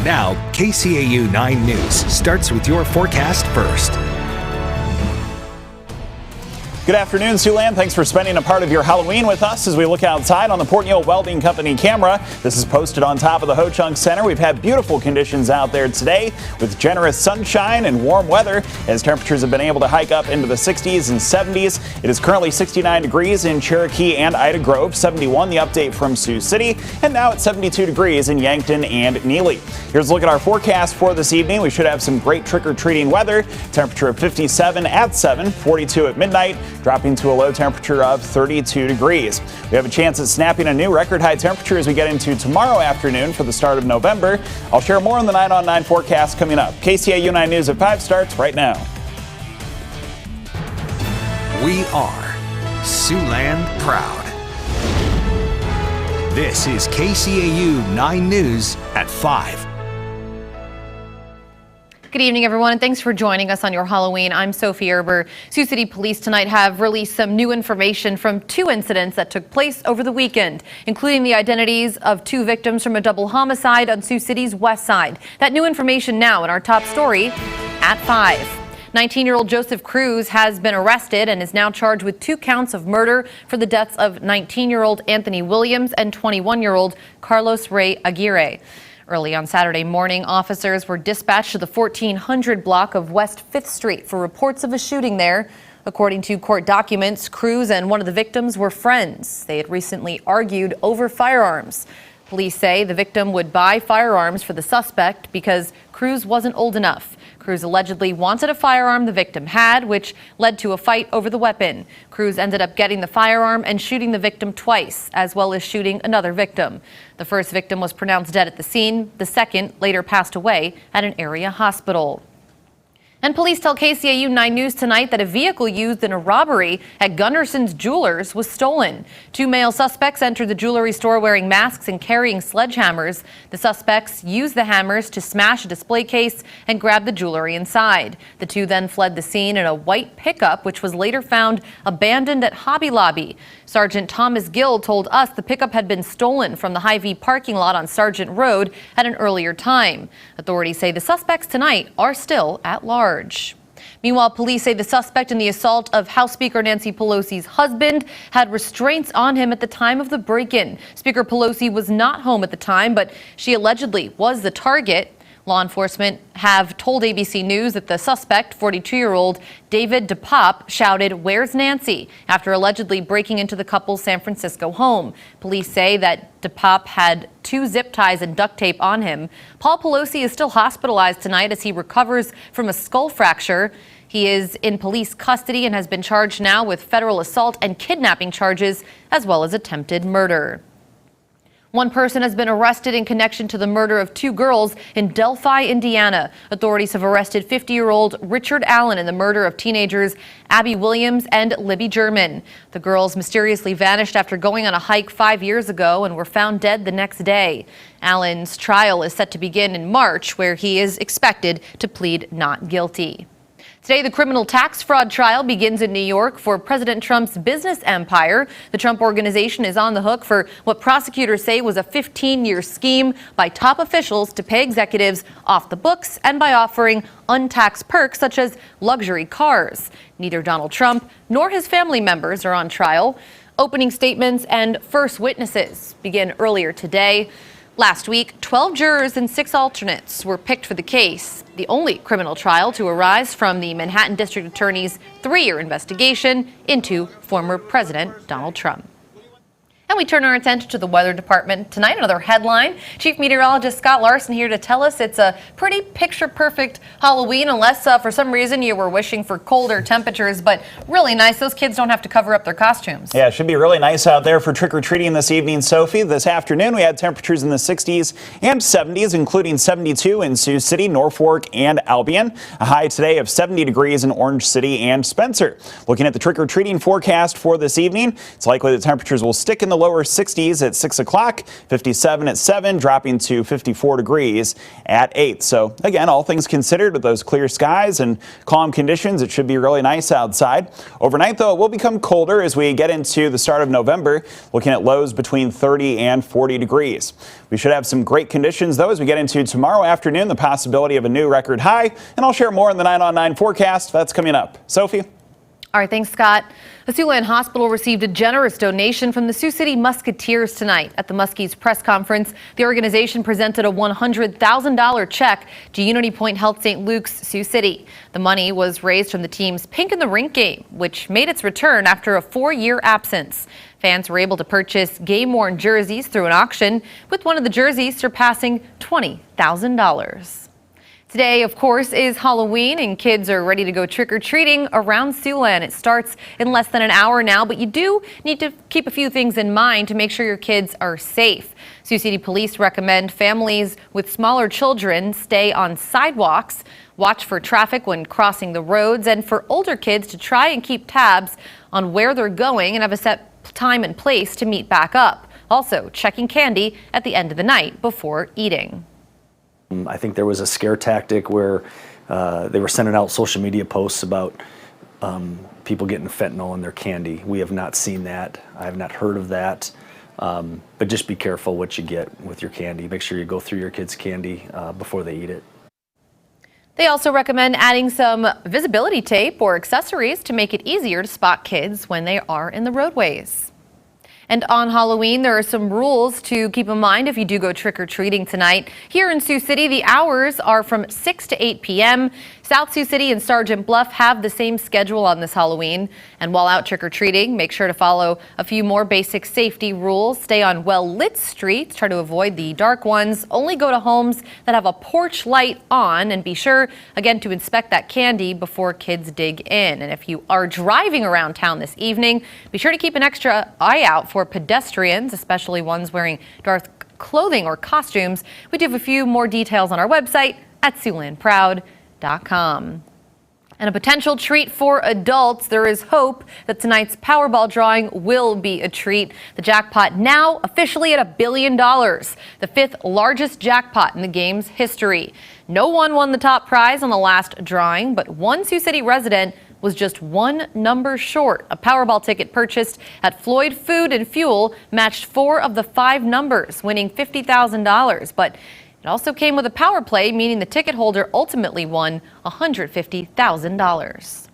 Now, KCAU 9 News starts with your forecast first. Good afternoon, Siouxland. Thanks for spending a part of your Halloween with us as we look outside on the Port Neal Welding Company camera. This is posted on top of the Ho-Chunk Center. We've had beautiful conditions out there today with generous sunshine and warm weather as temperatures have been able to hike up into the 60s and 70s. It is currently 69 degrees in Cherokee and Ida Grove, 71 the update from Sioux City, and now it's 72 degrees in Yankton and Neely. Here's a look at our forecast for this evening. We should have some great trick-or-treating weather. Temperature of 57 at 7, 42 at midnight, dropping to a low temperature of 32 degrees. We have a chance at snapping a new record high temperature as we get into tomorrow afternoon for the start of November. I'll share more on the 9 on 9 forecast coming up. KCAU 9 News at 5 starts right now. We are Siouxland proud. This is KCAU 9 News at 5. Good evening, everyone, and thanks for joining us on your Halloween. I'm Sophie Erber. Sioux City Police tonight have released some new information from 2 incidents that took place over the weekend, including the identities of 2 victims from a double homicide on Sioux City's west side. That new information now in our top story at 5. 19-year-old Joseph Cruz has been arrested and is now charged with 2 counts of murder for the deaths of 19-year-old Anthony Williams and 21-year-old Carlos Ray Aguirre. Early on Saturday morning, officers were dispatched to the 1400 block of West 5th Street for reports of a shooting there. According to court documents, Cruz and one of the victims were friends. They had recently argued over firearms. Police say the victim would buy firearms for the suspect because Cruz wasn't old enough. Cruz allegedly wanted a firearm the victim had, which led to a fight over the weapon. Cruz ended up getting the firearm and shooting the victim twice, as well as shooting another victim. The first victim was pronounced dead at the scene. The second later passed away at an area hospital. And police tell KCAU 9 News tonight that a vehicle used in a robbery at Gunderson's Jewelers was stolen. 2 male suspects entered the jewelry store wearing masks and carrying sledgehammers. The suspects used the hammers to smash a display case and grab the jewelry inside. The 2 then fled the scene in a white pickup, which was later found abandoned at Hobby Lobby. Sergeant Thomas Gill told us the pickup had been stolen from the Hy-Vee parking lot on Sargent Road at an earlier time. Authorities say the suspects tonight are still at large. Meanwhile, police say the suspect in the assault of House Speaker Nancy Pelosi's husband had restraints on him at the time of the break-in. Speaker Pelosi was not home at the time, but she allegedly was the target. Law enforcement have told ABC News that the suspect, 42-year-old David DePop, shouted, "Where's Nancy?" after allegedly breaking into the couple's San Francisco home. Police say that DePop had 2 zip ties and duct tape on him. Paul Pelosi is still hospitalized tonight as he recovers from a skull fracture. He is in police custody and has been charged now with federal assault and kidnapping charges, as well as attempted murder. 1 person has been arrested in connection to the murder of 2 girls in Delphi, Indiana. Authorities have arrested 50-year-old Richard Allen in the murder of teenagers Abby Williams and Libby German. The girls mysteriously vanished after going on a hike 5 years ago and were found dead the next day. Allen's trial is set to begin in March, where he is expected to plead not guilty. Today, the criminal tax fraud trial begins in New York for President Trump's business empire. The Trump Organization is on the hook for what prosecutors say was a 15-year scheme by top officials to pay executives off the books and by offering untaxed perks such as luxury cars. Neither Donald Trump nor his family members are on trial. Opening statements and first witnesses begin earlier today. Last week, 12 jurors and 6 alternates were picked for the case, the only criminal trial to arise from the Manhattan District Attorney's 3-year investigation into former President Donald Trump. And we turn our attention to the weather department tonight. Another headline. Chief Meteorologist Scott Larson here to tell us it's a pretty picture-perfect Halloween, unless for some reason you were wishing for colder temperatures, but really nice. Those kids don't have to cover up their costumes. Yeah, it should be really nice out there for trick-or-treating this evening, Sophie. This afternoon we had temperatures in the 60s and 70s, including 72 in Sioux City, Norfolk, and Albion. A high today of 70 degrees in Orange City and Spencer. Looking at the trick-or-treating forecast for this evening, it's likely the temperatures will stick in the lower 60s at 6 o'clock, 57 at 7, dropping to 54 degrees at 8. So again, all things considered, with those clear skies and calm conditions, it should be really nice outside. Overnight, though, it will become colder as we get into the start of November, looking at lows between 30 and 40 degrees. We should have some great conditions, though, as we get into tomorrow afternoon, the possibility of a new record high, and I'll share more in the 9 on 9 forecast. That's coming up. Sophie? All right, thanks, Scott. The Siouxland Hospital received a generous donation from the Sioux City Musketeers tonight. At the Muskies press conference, the organization presented a $100,000 check to Unity Point Health St. Luke's, Sioux City. The money was raised from the team's Pink in the Rink game, which made its return after a 4-year absence. Fans were able to purchase game-worn jerseys through an auction, with one of the jerseys surpassing $20,000. Today, of course, is Halloween, and kids are ready to go trick-or-treating around Siouxland. It starts in less than an hour now, but you do need to keep a few things in mind to make sure your kids are safe. Sioux City Police recommend families with smaller children stay on sidewalks, watch for traffic when crossing the roads, and for older kids to try and keep tabs on where they're going and have a set time and place to meet back up. Also, checking candy at the end of the night before eating. I think there was a scare tactic where they were sending out social media posts about people getting fentanyl in their candy. We have not seen that. I have not heard of that. But just be careful what you get with your candy. Make sure you go through your kids' candy before they eat it. They also recommend adding some visibility tape or accessories to make it easier to spot kids when they are in the roadways. And on Halloween, there are some rules to keep in mind if you do go trick-or-treating tonight. Here in Sioux City, the hours are from 6 to 8 p.m. South Sioux City and Sergeant Bluff have the same schedule on this Halloween. And while out trick-or-treating, make sure to follow a few more basic safety rules. Stay on well-lit streets. Try to avoid the dark ones. Only go to homes that have a porch light on. And be sure, again, to inspect that candy before kids dig in. And if you are driving around town this evening, be sure to keep an extra eye out for pedestrians, especially ones wearing dark clothing or costumes. We do have a few more details on our website at SiouxlandProud.com. And a potential treat for adults. There is hope that tonight's Powerball drawing will be a treat. The jackpot now officially at $1 billion, the 5th largest jackpot in the game's history. No one won the top prize on the last drawing, but one Sioux City resident was just one number short. A Powerball ticket purchased at Floyd Food and Fuel matched 4 of the 5 numbers, winning $50,000. But it also came with a power play, meaning the ticket holder ultimately won $150,000.